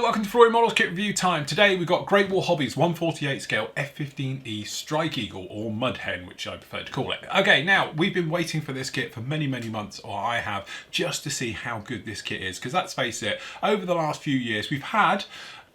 welcome to Floyd Models Kit Review time. Today we've got Great Wall Hobbies 148 scale F-15E Strike Eagle, or Mud Hen, which I prefer to call it. Okay, now we've been waiting for this kit for many months, or I have, just to see how good this kit is, because let's face it, over the last few years we've had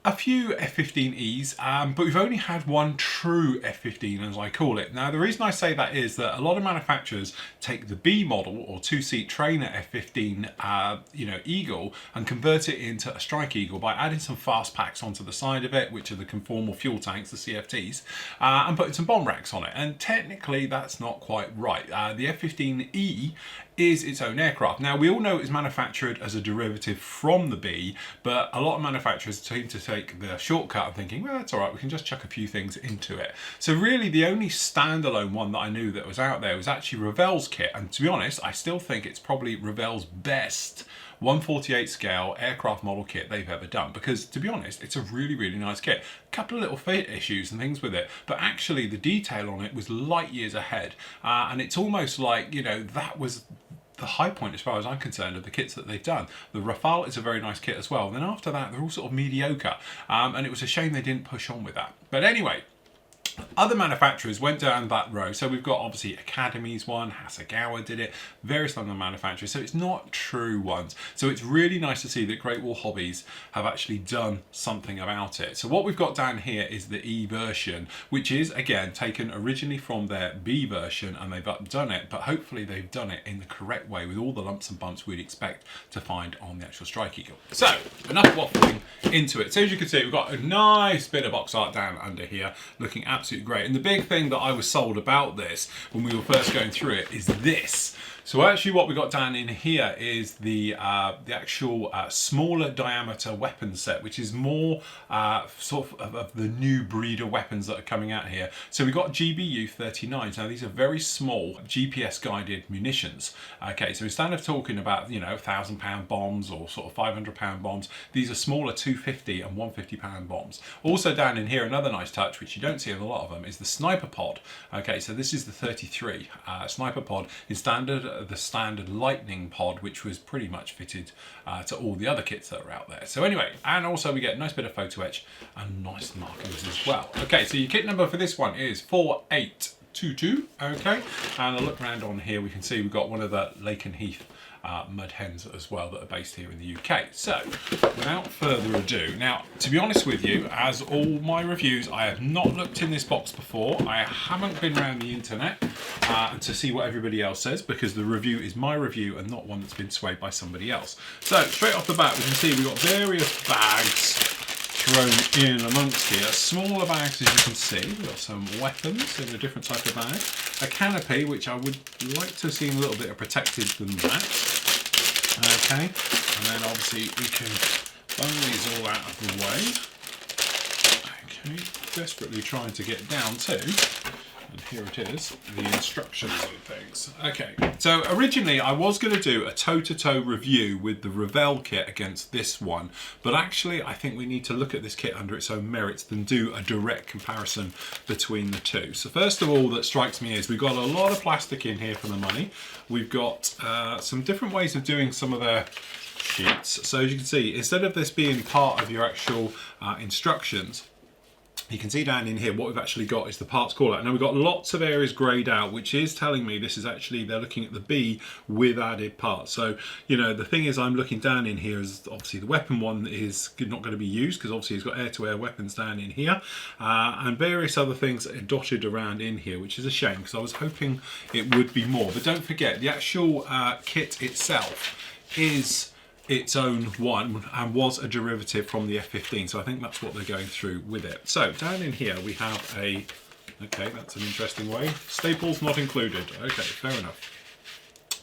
a few F-15Es, but we've only had one true F-15, as I call it. Now, the reason I say that is that a lot of manufacturers take the B model or two-seat trainer F-15, Eagle, and convert it into a Strike Eagle by adding some fast packs onto the side of it, which are the conformal fuel tanks, the CFTs, and putting some bomb racks on it. And technically, that's not quite right. The F-15E is its own aircraft. Now, we all know it's manufactured as a derivative from the B, but a lot of manufacturers seem to take the shortcut of thinking, well, that's all right, we can just chuck a few things into it. So really, the only standalone one that I knew that was out there was actually Revell's kit, and to be honest, I still think it's probably Revell's best 148 scale aircraft model kit they've ever done, because to be honest, it's a really nice kit. A couple of little fit issues and things with it, but actually the detail on it was light years ahead, and it's almost like, you know, that was the high point as far as I'm concerned of the kits that they've done. The Rafale is a very nice kit as well. And then after that, they're all sort of mediocre, and it was a shame they didn't push on with that. But anyway, other manufacturers went down that road. So we've got obviously Academy's one, Hasegawa did it, various other manufacturers. So it's not true ones. So it's really nice to see that Great Wall Hobbies have actually done something about it. So what we've got down here is the E version, which is again taken originally from their B version, and they've done it, but hopefully they've done it in the correct way with all the lumps and bumps we'd expect to find on the actual Strike Eagle. So enough waffling into it. So as you can see, we've got a nice bit of box art down under here, looking absolutely great. And the big thing that I was sold about this when we were first going through it is this. So actually what we got down in here is the actual smaller diameter weapon set, which is more sort of the new breed of weapons that are coming out here. So we got GWH. Now these are very small GPS guided munitions. Okay, so instead of talking about, you know, 1,000-pound bombs or sort of 500-pound bombs, these are smaller 250 and 150-pound bombs. Also down in here, another nice touch, which you don't see in a lot of them, is the sniper pod. Okay, so this is the 33 sniper pod in the standard lightning pod, which was pretty much fitted to all the other kits that are out there. So anyway, and also we get a nice bit of photo etch and nice markings as well. Okay, so your kit number for this one is 4822. Okay, and a look around on here, we can see we've got one of the Lake and Heath Mud Hens as well that are based here in the UK. So without further ado, now to be honest with you, as all my reviews, I have not looked in this box before. I haven't been around the internet to see what everybody else says, because the review is my review and not one that's been swayed by somebody else. So straight off the bat, we can see we've got various bags thrown in amongst here. Smaller bags, as you can see. We've got some weapons in a different type of bag. A canopy, which I would like to have seen a little bit of protected than that. Okay, and then obviously we can bung these all out of the way. Okay, desperately trying to get down to, and here it is, the instructions and things. Okay, so originally I was going to do a toe-to-toe review with the Revell kit against this one, but actually I think we need to look at this kit under its own merits than do a direct comparison between the two. So first of all, that strikes me is we've got a lot of plastic in here for the money. We've got some different ways of doing some of their sheets. So as you can see, instead of this being part of your actual instructions, you can see down in here what we've actually got is the parts call out. Now we've got lots of areas greyed out, which is telling me this is actually, they're looking at the B with added parts. So, you know, the thing is, I'm looking down in here is obviously the weapon one is not going to be used, because obviously it's got air-to-air weapons down in here, and various other things that are dotted around in here, which is a shame, because I was hoping it would be more. But don't forget, the actual kit itself is its own one and was a derivative from the F-15, so I think that's what they're going through with it. So down in here we have a, okay, that's an interesting way, staples not included. Okay, fair enough.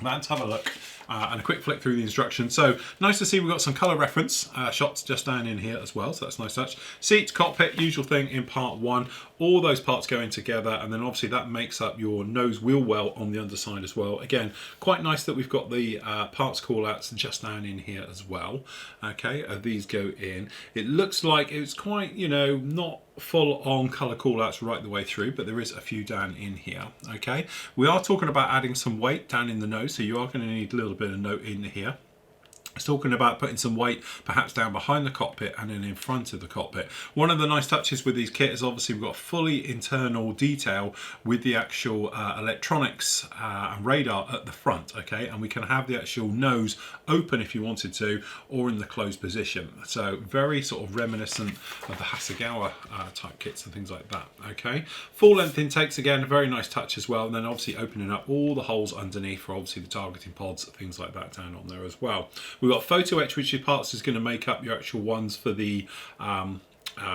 Let's have a look and a quick flick through the instructions. So nice to see we've got some colour reference shots just down in here as well, so that's a nice touch. Seat, cockpit, usual thing in part one. All those parts going together, and then obviously that makes up your nose wheel well on the underside as well. Again, quite nice that we've got the parts call-outs just down in here as well. Okay, these go in. It looks like it's quite, you know, not full on colour call-outs right the way through, but there is a few down in here. Okay, we are talking about adding some weight down in the nose, so you are going to need a little bit of note in here. It's talking about putting some weight perhaps down behind the cockpit and then in front of the cockpit. One of the nice touches with these kits is obviously we've got fully internal detail with the actual electronics and radar at the front, okay, and we can have the actual nose open if you wanted to, or in the closed position. So very sort of reminiscent of the Hasegawa type kits and things like that, okay. Full length intakes, again, a very nice touch as well, and then obviously opening up all the holes underneath for obviously the targeting pods, things like that down on there as well. We've got photo etch, which is parts is going to make up your actual ones for the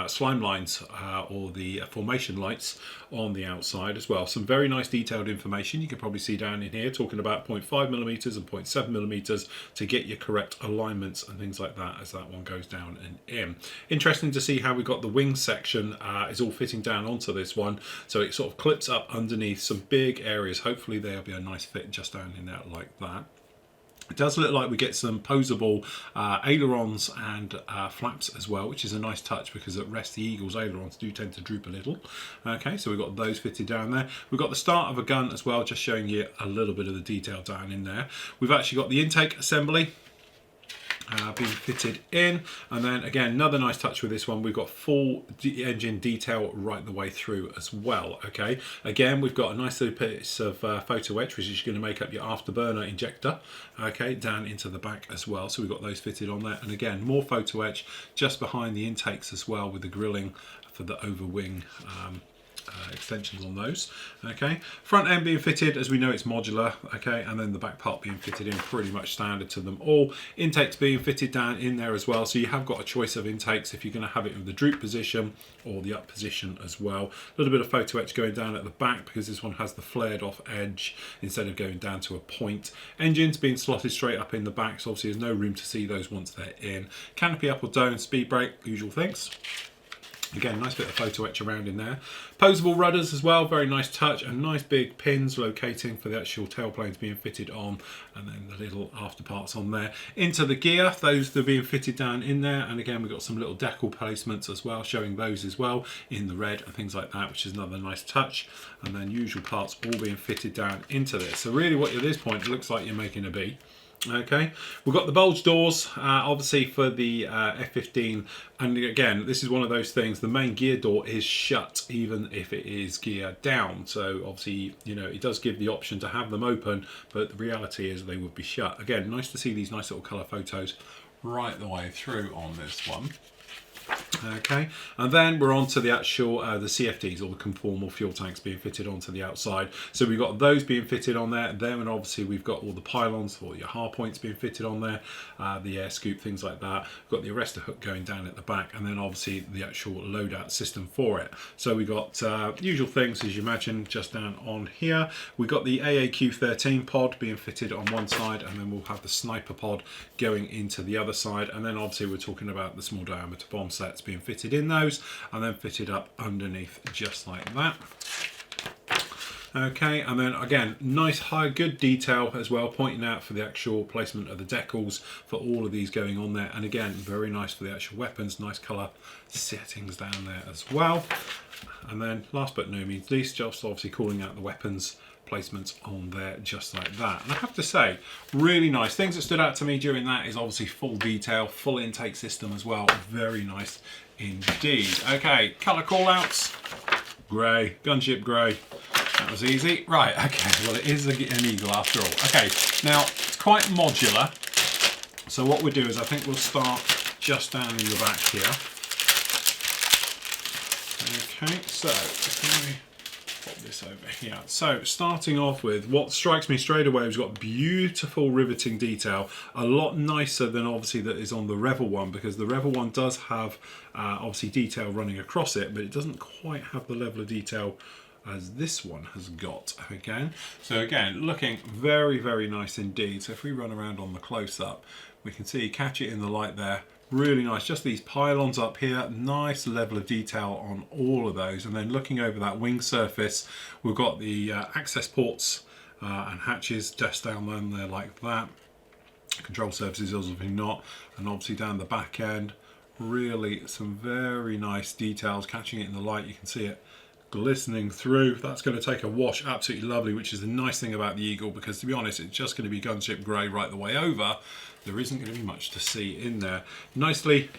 slime lines or the formation lights on the outside as well. Some very nice detailed information you can probably see down in here, talking about 0.5mm and 0.7mm to get your correct alignments and things like that as that one goes down and in. Interesting to see how we got the wing section is all fitting down onto this one, so it sort of clips up underneath some big areas. Hopefully there'll be a nice fit just down in there like that. It does look like we get some posable ailerons and flaps as well, which is a nice touch because at rest the Eagle's ailerons do tend to droop a little. Okay, so we've got those fitted down there. We've got the start of a gun as well, just showing you a little bit of the detail down in there. We've actually got the intake assembly being fitted in, and then again another nice touch with this one, we've got full engine detail right the way through as well. Okay, again we've got a nice little piece of photo etch which is going to make up your afterburner injector, okay, down into the back as well, so we've got those fitted on there, and again more photo etch just behind the intakes as well with the grilling for the over wing extensions on those. Okay, front end being fitted, as we know it's modular, okay, and then the back part being fitted in pretty much standard to them all. Intakes being fitted down in there as well, so you have got a choice of intakes if you're going to have it in the droop position or the up position as well. A little bit of photo etch going down at the back because this one has the flared off edge instead of going down to a point. Engines being slotted straight up in the back, so obviously there's no room to see those once they're in. Canopy up or down, speed brake, usual things. Again, nice bit of photo etch around in there. Posable rudders as well, very nice touch, and nice big pins locating for the actual tailplanes being fitted on, and then the little after parts on there. Into the gear, those are being fitted down in there, and again we've got some little decal placements as well, showing those as well in the red and things like that, which is another nice touch. And then usual parts all being fitted down into this. So really what at this point it looks like you're making a B. Okay, we've got the bulge doors obviously for the F-15, and again this is one of those things, the main gear door is shut even if it is gear down, so obviously you know it does give the option to have them open, but the reality is they would be shut. Again, nice to see these nice little colour photos right the way through on this one. Okay, and then we're on to the actual the CFDs, or the conformal fuel tanks, being fitted onto the outside. So we've got those being fitted on there, and obviously we've got all the pylons for your hard points being fitted on there, the air scoop, things like that. We've got the arrestor hook going down at the back, and then obviously the actual loadout system for it. So we got usual things as you imagine just down on here. We got the AAQ-13 pod being fitted on one side, and then we'll have the sniper pod going into the other side, and then obviously we're talking about the small diameter bomb sets being fitted in those and then fitted up underneath just like that. Okay, and then again nice high good detail as well, pointing out for the actual placement of the decals for all of these going on there, and again very nice for the actual weapons, nice colour settings down there as well. And then last but no means least, just obviously calling out the weapons placements on there just like that. And I have to say, really nice. Things that stood out to me during that is obviously full detail, full intake system as well. Very nice indeed. Okay, colour call-outs. Grey, gunship grey. That was easy. Right, okay, well it is an Eagle after all. Okay, now it's quite modular. So what we'll do is I think we'll start just down in the back here. Okay, so let me pop this over here. So starting off with what strikes me straight away, we've got beautiful riveting detail, a lot nicer than obviously that is on the Revel one, because the Revel one does have obviously detail running across it, but it doesn't quite have the level of detail as this one has got. Again, so again looking very, very nice indeed. So if we run around on the close-up, we can see, catch it in the light there, really nice. Just these pylons up here, nice level of detail on all of those. And then looking over that wing surface, we've got the access ports and hatches just down there like that. Control surfaces obviously not, and obviously down the back end, really some very nice details. Catching it in the light, you can see it glistening through. That's going to take a wash absolutely lovely, which is the nice thing about the Eagle, because to be honest, it's just going to be gunship grey right the way over. There isn't going to be much to see in there. Nicely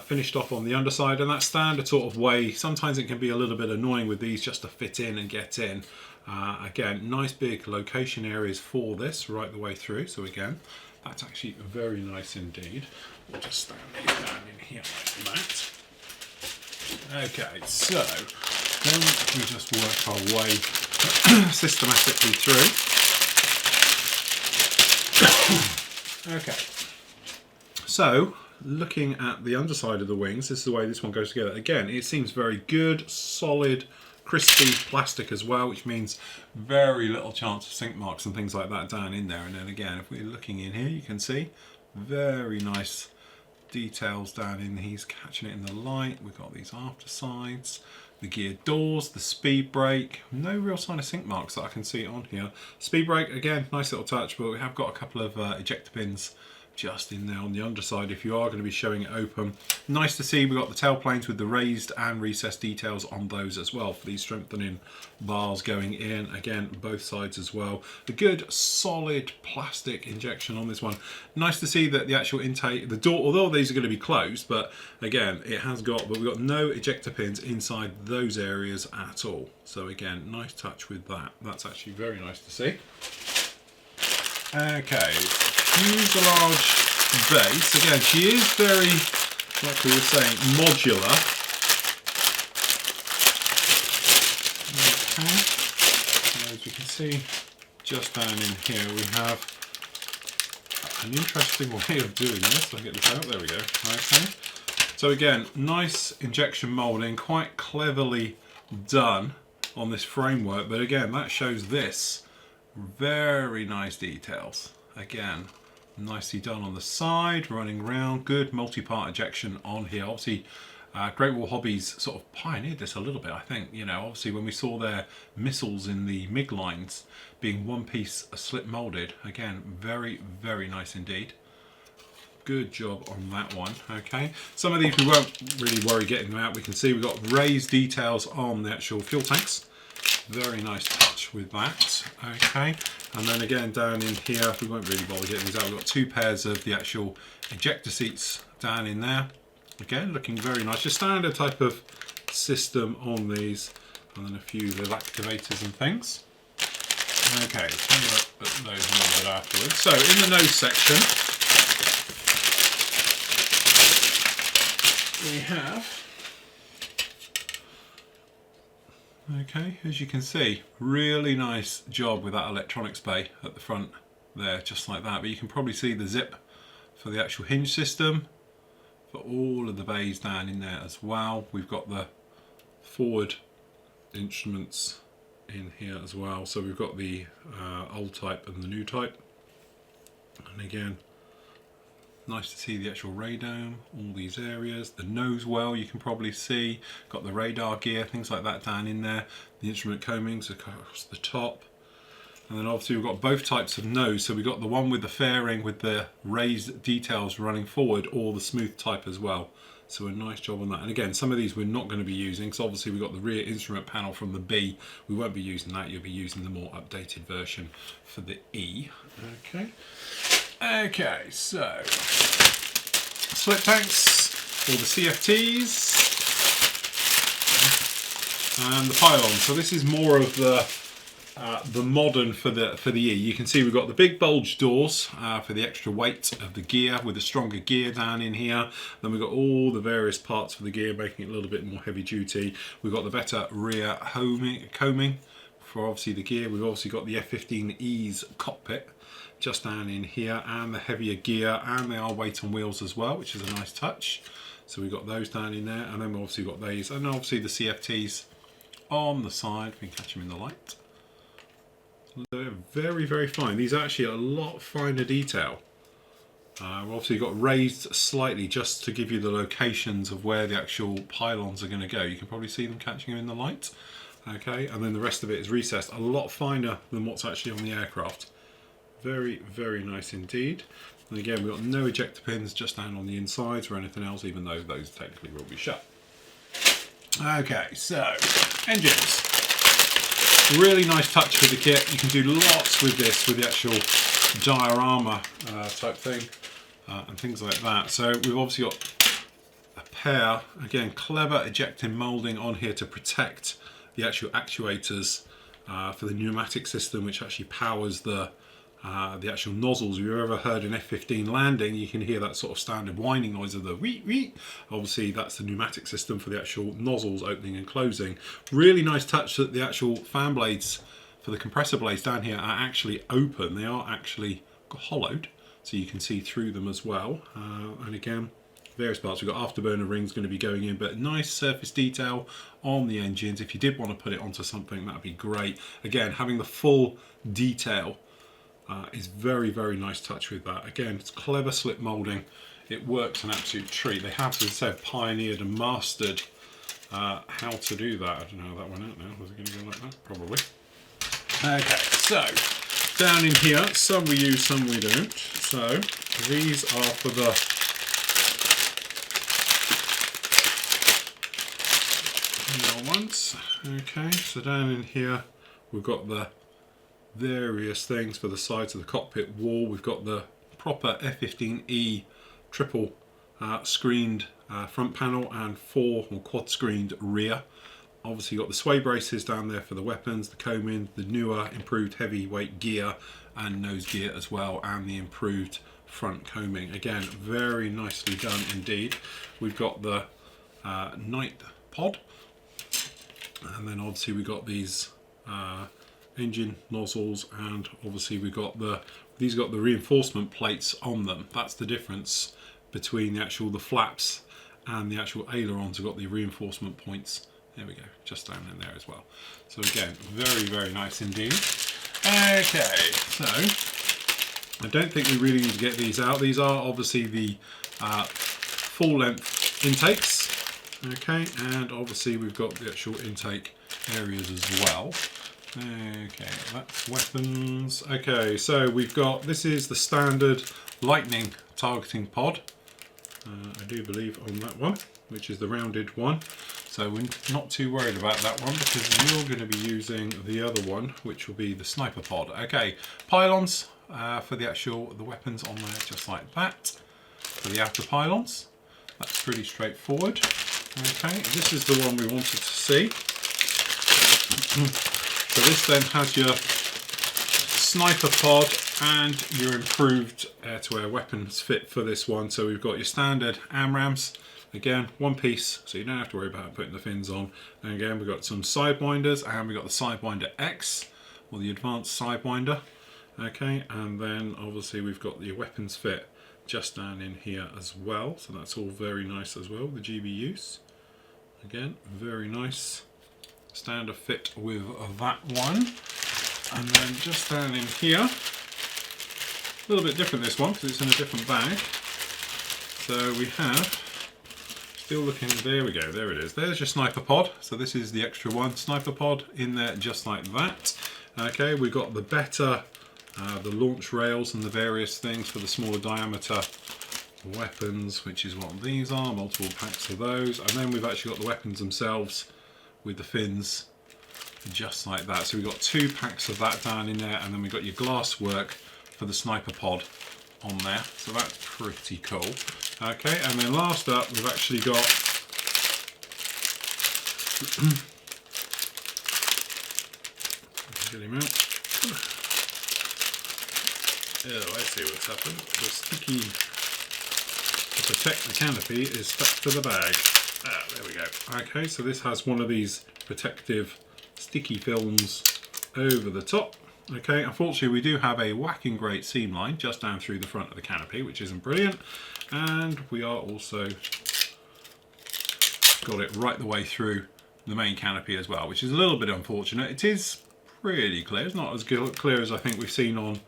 finished off on the underside, and that standard sort of way. Sometimes it can be a little bit annoying with these just to fit in and get in. Again, nice big location areas for this right the way through. So again, that's actually very nice indeed. We'll just stand these down in here like that. Okay, so then we just work our way systematically through. Okay, so looking at the underside of the wings, this is the way this one goes together. Again, it seems very good, solid, crispy plastic as well, which means very little chance of sink marks and things like that down in there. And then again, if we're looking in here, you can see very nice details down in. He's catching it in the light. We've got these after sides, the gear doors, the speed brake. No real sign of sink marks that I can see on here. Speed brake, again, nice little touch, but we have got a couple of ejector pins just in there on the underside if you are going to be showing it open. Nice to see we've got the tail planes with the raised and recessed details on those as well for these strengthening bars going in. Again, both sides as well. The good solid plastic injection on this one. Nice to see that the actual intake, the door, although these are going to be closed, but again, it has got, but we've got no ejector pins inside those areas at all. So again, nice touch with that. That's actually very nice to see. Okay. Fuselage base. Again, she is very, like we were saying, modular. Okay. So as you can see, just down in here we have an interesting way of doing this. I'll get this out. There we go. Okay. So again, nice injection moulding, quite cleverly done on this framework. But again, that shows this. Very nice details. Again, nicely done on the side, running round, good multi-part ejection on here. Obviously, Great Wall Hobbies sort of pioneered this a little bit, I think. You know, obviously when we saw their missiles in the MiG lines being one piece slip molded, again, very, very nice indeed. Good job on that one. Okay, some of these we won't really worry getting them out. We can see we've got raised details on the actual fuel tanks. Very nice touch with that. Okay, and then again down in here, we won't really bother getting these out. We've got two pairs of the actual ejector seats down in there. Again, looking very nice. Just standard type of system on these, and then a few little activators and things. Okay, so we'll put those in a little bit afterwards. So in the nose section, we have. Okay, as you can see, really nice job with that electronics bay at the front there, just like that. But you can probably see the zip for the actual hinge system, for all of the bays down in there as well. We've got the forward instruments in here as well. So we've got the old type and the new type. And again, nice to see the actual radome, all these areas. The nose well, you can probably see. Got the radar gear, things like that down in there. The instrument combings across the top. And then obviously we've got both types of nose. So we've got the one with the fairing with the raised details running forward, or the smooth type as well. So a nice job on that. And again, some of these we're not going to be using. So obviously we've got the rear instrument panel from the B. We won't be using that. You'll be using the more updated version for the E. Okay. Okay, so slip tanks, all the CFTs, and the pylon. So this is more of the modern for the E. You can see we've got the big bulge doors for the extra weight of the gear, with a stronger gear down in here. Then we've got all the various parts for the gear, making it a little bit more heavy duty. We've got the better rear combing for obviously the gear. We've obviously got the F-15E's cockpit just down in here, and the heavier gear, and they are weight on wheels as well, which is a nice touch. So we've got those down in there, and then we've obviously got these, and obviously the CFTs on the side. We can catch them in the light. They're very, very fine. These are actually a lot finer detail. We've obviously got raised slightly just to give you the locations of where the actual pylons are going to go. You can probably see them catching them in the light. Okay, and then the rest of it is recessed, a lot finer than what's actually on the aircraft. Very, very nice indeed. And again, we've got no ejector pins just down on the insides or anything else, even though those technically will be shut. Okay, so engines. Really nice touch for the kit. You can do lots with this, with the actual diorama type thing and things like that. So we've obviously got a pair, again, clever ejecting moulding on here to protect the actual actuators for the pneumatic system, which actually powers the actual nozzles. If you've ever heard an F-15 landing, you can hear that sort of standard whining noise of the wheat wheat. Obviously that's the pneumatic system for the actual nozzles opening and closing. Really nice touch that the actual fan blades for the compressor blades down here are actually open. They are actually hollowed, so you can see through them as well. And again, various parts. We've got afterburner rings going to be going in, but nice surface detail on the engines. If you did want to put it onto something, that'd be great. Again, having the full detail is very, very nice touch with that. Again, it's clever slip moulding. It works an absolute treat. They have, as I said, pioneered and mastered how to do that. I don't know how that went out now. Was it going to go like that? Probably. Okay, so down in here, some we use, some we don't. So these are for the ones. Okay, so down in here we've got the various things for the sides of the cockpit wall. We've got the proper F-15E triple screened front panel and 4 or quad screened rear. Obviously you've got the sway braces down there for the weapons, the coaming, the newer improved heavyweight gear and nose gear as well, and the improved front coaming. Again, very nicely done indeed. We've got the night pod, and then obviously we've got these engine nozzles, and obviously we've got these got the reinforcement plates on them. That's the difference between the flaps and the actual ailerons. Have got the reinforcement points. There we go, just down in there as well. So again, very, very nice indeed. Okay, so I don't think we really need to get these out. These are obviously the full length intakes. Okay, and obviously we've got the actual intake areas as well. Okay, that's weapons. Okay, so we've got, this is the standard lightning targeting pod. I do believe on that one, which is the rounded one. So we're not too worried about that one because you're going to be using the other one, which will be the sniper pod. Okay, pylons for the weapons on there, just like that. For the outer pylons, that's pretty straightforward. Okay, this is the one we wanted to see. So this then has your sniper pod and your improved air-to-air weapons fit for this one. So we've got your standard AMRAAMs, again one piece, so you don't have to worry about putting the fins on. And again we've got some sidewinders, and we've got the Sidewinder X, or the advanced Sidewinder. Okay, and then obviously we've got the weapons fit just down in here as well, so that's all very nice as well. The GWH, again, very nice standard fit with that one. And then just down in here, a little bit different this one because it's in a different bag. So we have, still looking, there we go, there it is. There's your sniper pod. So this is the extra one, sniper pod in there just like that. Okay, we've got the better, the launch rails and the various things for the smaller diameter weapons, which is what these are, multiple packs of those. And then we've actually got the weapons themselves with the fins just like that. So we've got 2 packs of that down in there, and then we've got your glass work for the sniper pod on there. So that's pretty cool. Okay, and then last up we've actually got get him out. Oh, I see what's happened. The sticky to protect the canopy is stuck to the bag. Ah, there we go. Okay, so this has one of these protective sticky films over the top. Okay, unfortunately we do have a whacking great seam line just down through the front of the canopy, which isn't brilliant. And we are also got it right the way through the main canopy as well, which is a little bit unfortunate. It is pretty clear. It's not as clear as I think we've seen on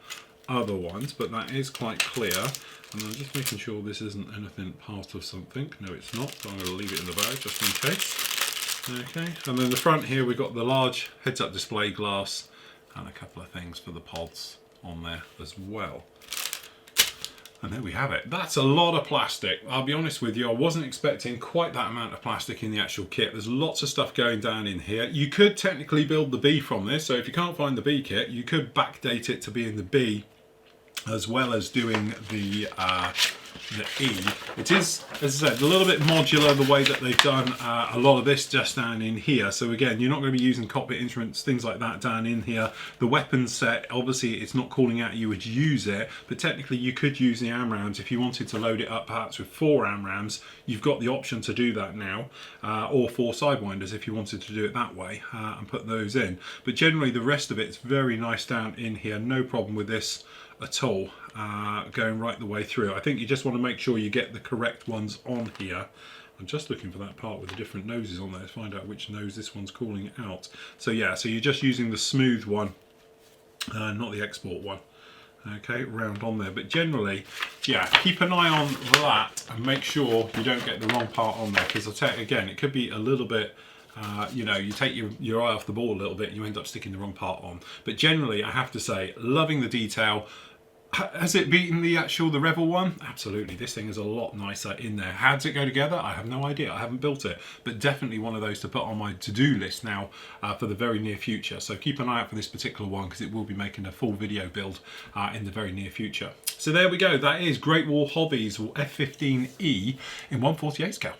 other ones, but that is quite clear. And I'm just making sure this isn't anything part of something. No, it's not, so I'm going to leave it in the bag just in case. Okay, and then the front here we've got the large heads-up display glass and a couple of things for the pods on there as well. And there we have it. That's a lot of plastic. I'll be honest with you, I wasn't expecting quite that amount of plastic in the actual kit. There's lots of stuff going down in here. You could technically build the B from this, so if you can't find the B kit, you could backdate it to be in the B as well as doing the E. It is, as I said, a little bit modular the way that they've done a lot of this just down in here. So again, you're not going to be using cockpit instruments, things like that down in here. The weapons set, obviously it's not calling out you would use it, but technically you could use the AMRAAMs if you wanted to load it up perhaps with 4 AMRAAMs. You've got the option to do that now, or 4 Sidewinders if you wanted to do it that way and put those in. But generally the rest of it's very nice down in here, no problem with this at all, going right the way through. I think you just want to make sure you get the correct ones on here. I'm just looking for that part with the different noses on there to find out which nose this one's calling out. So yeah, so you're just using the smooth one, not the export one. Okay, round on there. But generally, yeah, keep an eye on that and make sure you don't get the wrong part on there, because I'll tell you again, it could be a little bit you know, you take your eye off the ball a little bit and you end up sticking the wrong part on. But generally, I have to say, loving the detail. Has it beaten the Rebel one? Absolutely. This thing is a lot nicer in there. How does it go together? I have no idea. I haven't built it, but definitely one of those to put on my to-do list now for the very near future. So keep an eye out for this particular one, because it will be making a full video build in the very near future. So there we go. That is Great Wall Hobbies F-15E in 1/48 scale.